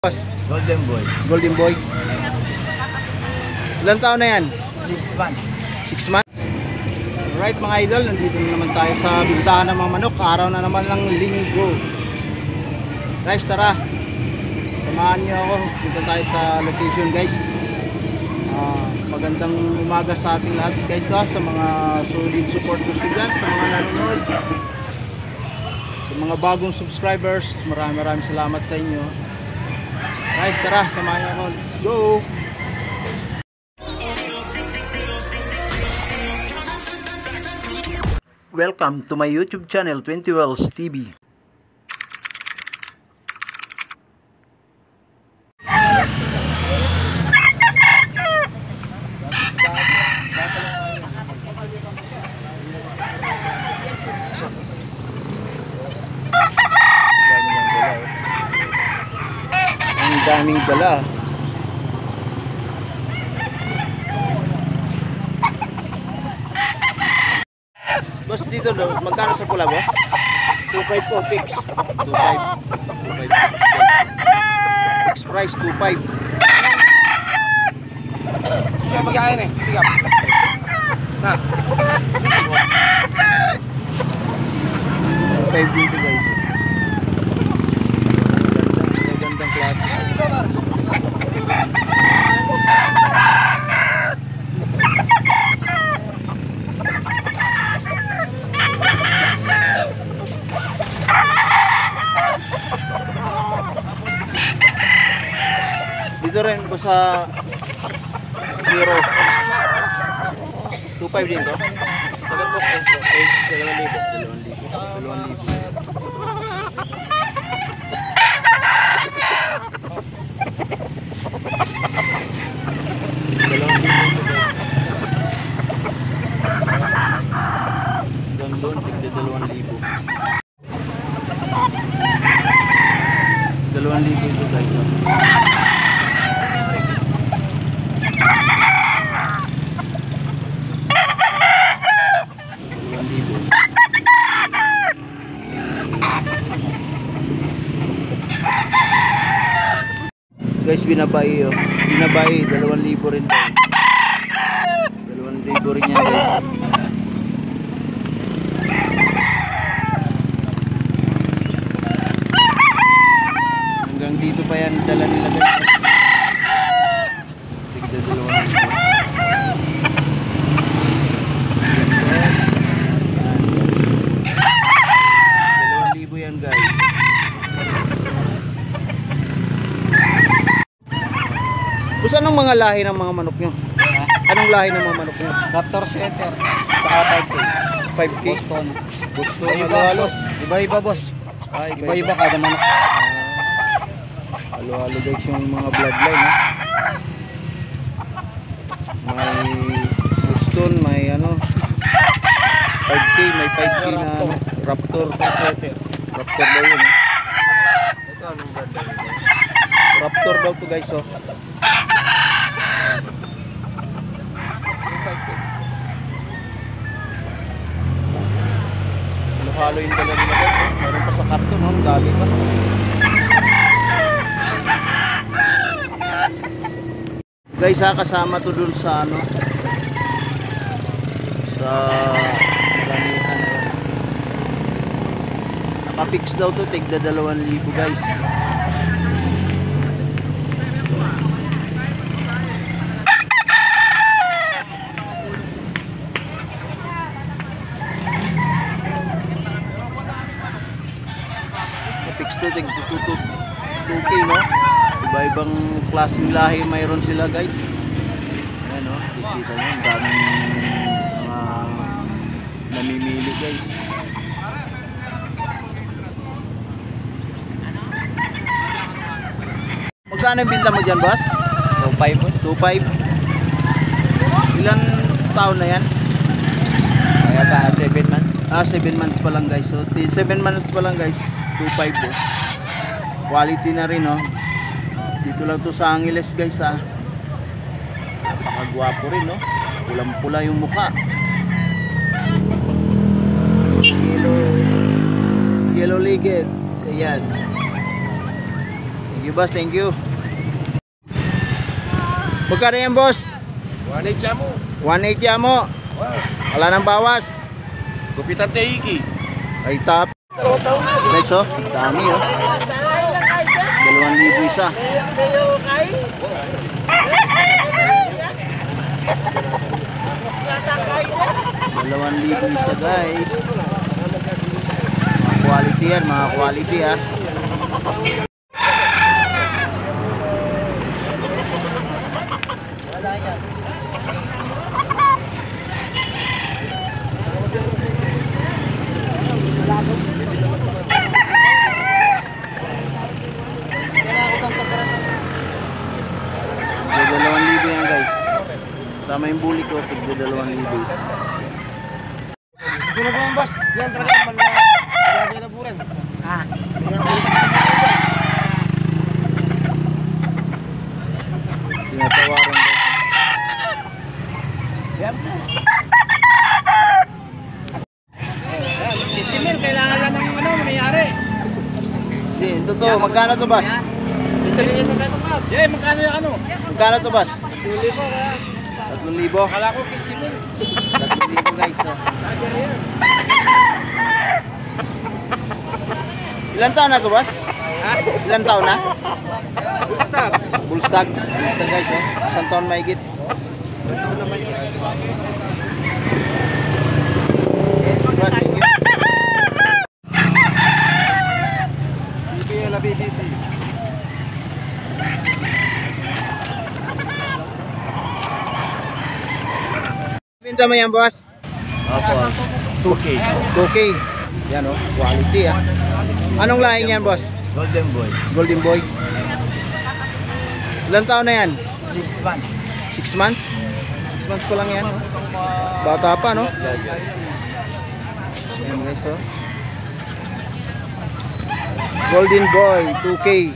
Boss, Golden Boy. Golden Boy. Ilan taon na yan? 6 months. 6 months? Alright mga idol, nandito na naman tayo sa bintahan ng mga manok. Araw na naman ng linggo. Guys, tara. Samahan niyo ako. Punta tayo sa location, guys. Magandang umaga sa ating lahat, guys. Sa mga solid supporters dyan, sa mga nanonood, sa mga bagong subscribers, maraming salamat sa inyo. Guys, tara, samahan niyo ako. Let's go! Welcome to my YouTube channel, 20 Wells TV. Ang daming dala. Boss, dito magkano sa pula, boss? 2.5 po, fix. 2.5. Fixed price 2.5. Sige, pagkain eh. Tigap. Na. 2.5 dito, guys. Gandang klase. Dito rin po sa Hero 2.5 din to. Sagat po, 2,000. Doon, tigda 2,000. 2,000 ito, guys. 2,000. Guys, binabae oh. Binabae, 2,000 rin daw. 2,000 rin yan, guys. Hanggang dito pa yan dala nila, guys. Tigda 2,000 yan, guys. Basta anong mga lahi ng mga manok nyo? Anong lahi ng mga manok nyo? Raptor Center. Saka 5K. 5K? Boston. Boston, Iba-iba, halo-halo. boss. Iba-iba, boss. Ay, Iba-iba kada manok. Halo-halo, guys, yung mga bloodline, ha? May Boston, may ano 5K, may 5K na ano, Raptor. Raptor daw yun, ha? Ito, anong ganda nito? Raptor daw to, guys, oh. Halo yung dala nila, guys, oh. Meron pa sa karton, oh. Dali pa. Guys, ha, kasama to dun sa ano, sa maramihan na yan. Nakapix daw to, tigda 2,000, guys. Nakapix to, tigda 2K, no? Iba-ibang klaseng lahi mayroon sila, guys. Ayan, no? Kikita nyo, ang daming namimili, guys. Magkano yung binta mo dyan, boss? 2.5 po. 2.5. Ilan taon na yan? Kaya ba, 7 months? 7 months pa lang, guys. So 7 months pa lang, guys. 2.5 po. Quality na rin, no? Dito lang to sa Angeles, guys, ha. Napakagwapo rin, no? Pulang-pula yung mukha. Yellow legged. Ayan. you boss, thank you. Magkano yan boss? 1.8 siya mo. 180 mo. Wala nang bawas. Gupitan Teiki. Ay top. Nice oh, dami oh. 2,000 isa. 2,000 isa guys. Mga quality yan, mga quality ah. So, 2,000 yan guys. Sama yung buli ko, tigda 2,000. Ito na po ang boss. Yan talaga yung malaki na buren. Tinatawaran guys. Yan. Isimil, kailangan lang ng mangyayari. Hindi, totoo. Magkano to boss? Isimil na kayo ma'am. Yeah, magkano yung ano? Magkano to boss? 2,000 kaya. 3,000. Kala ko kisimil. 3,000 guys oh. Ilan taon na to boss? Ha? Ilan taon na? Stop. Bullstag. Bullstag guys oh. Isang taon mahigit. BBL BBC. Pinta mo yan boss? Opo. 2K. 2K. Yan oh, quality ah. Anong lahi niyan boss? Golden Boy. Golden Boy. Ilan taon na yan? 6 months. 6 months? 6 months pa lang yan oh. Bata pa no? Yan guys oh. Golden Boy 2K.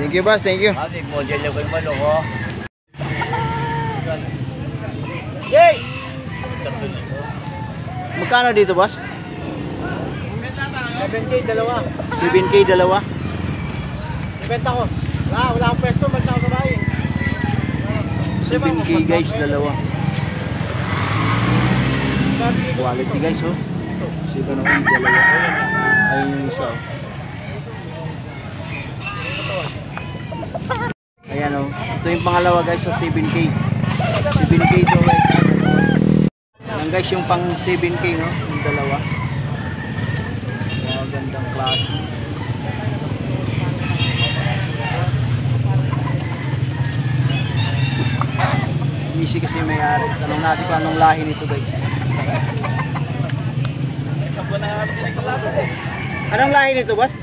Thank you boss, thank you. Ate, model yung manok ko. Yay! Magkano dito boss? 7K, dalawa. 7K dalawa. Ibenta ko. Wala akong pwesto, basta ako sa bahay. 7K guys dalawa. Quality guys oh. 7K dalawa. Ayun yung isa oh. Ayan oh. Ito yung pangalawa guys sa 7K. 7K to guys. Yan guys yung pang 7K no. Yung dalawa. Wow, gandang klase. Easy kasi may-ari. Tanong natin kung anong lahi nito guys. Anong lahi nito boss?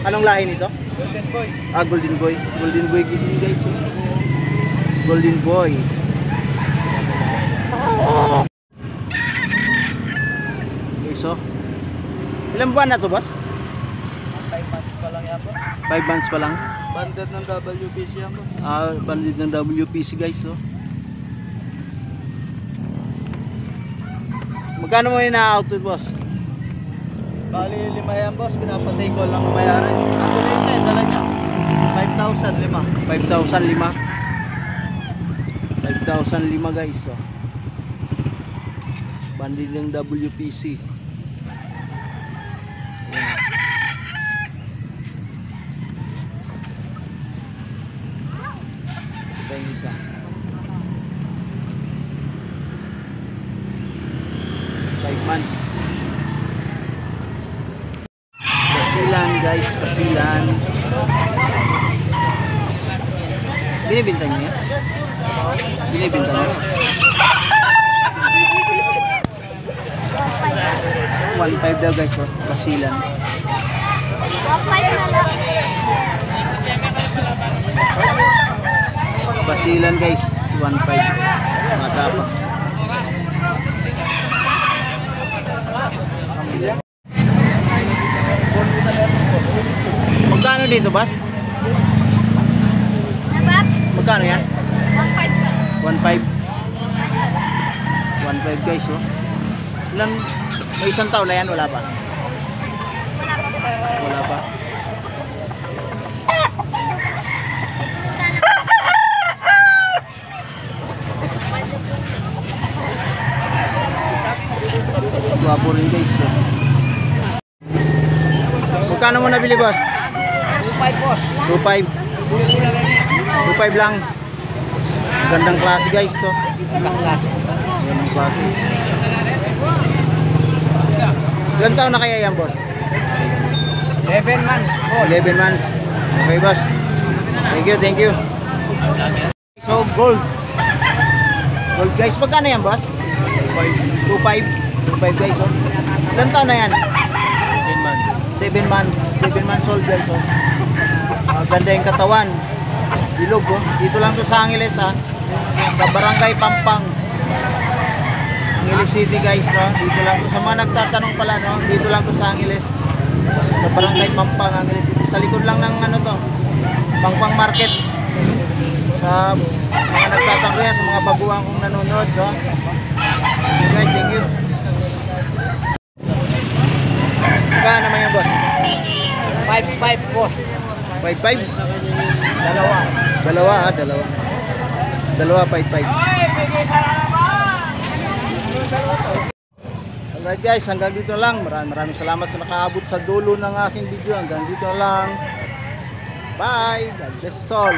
Anong lahi nito? Golden Boy. Ah, Golden Boy. Golden Boy gini guys. Oh. Golden Boy. Okay, so. Ilang buwan na to boss? 5 months pa lang yan po. 5 months pa lang. Banded ng WPC yan po. Ah, bandit ng WPC guys oh. Magkano mo ina-out it boss? Bali 5 yan boss, pinapatay ko lang mayari. Ako na isa, dala niya. 5,000, 5. 5,005 guys oh. Bandit ng WPC. Ayan. Ito yung isa. 5 months. Pasilan guys, pasilan. Binibinta niyo yan? Binibinta niyo? 1.5 daw guys, oh. Pasilan. 1.5 na lang. Pasilan guys, 1.5. Mata pa. Magkano dito, boss? Nabab? Magkano yan? 1.5 na. 1.5. 1.5 guys, oh. Ilan? May isang taon na yan, wala pa? Wala pa. Wala pa. mo nabili, boss? 2.5 boss. 2.5. 2.5 lang. Gandang klase, guys. So, Gandang klase. gandang klase. Ilan taon na kaya yan, boss? 11 months. 11 months. Okay, boss. Thank you, thank you. So, gold. Gold, guys. Magkano yan, boss? 2.5. 2.5, guys. Oh. Ilan taon na yan? 7 months. 7 months. 7 months old, guys. Oh. Ganda yung katawan. Bilog, oh. Dito lang to sa Angeles, ha. Sa Barangay Pampang. Angeles City, guys, no. Dito lang to. Sa mga nagtatanong pala, no. Dito lang to sa Angeles. Sa Barangay Pampang, Angeles City. Sa likod lang ng ano to. Pampang Market. Sa mga nagtatanong yan, sa mga baguhan kong nanonood, no. Okay, guys, thank you. Magkano naman yan, boss? 5.5 boss. 5.5? Dalawa. Dalawa, ha, dalawa. Dalawa, 5.5. Alright, guys, hanggang dito lang. Maraming salamat sa nakaabot sa dulo ng aking video. Hanggang dito lang. Bye. God bless us all.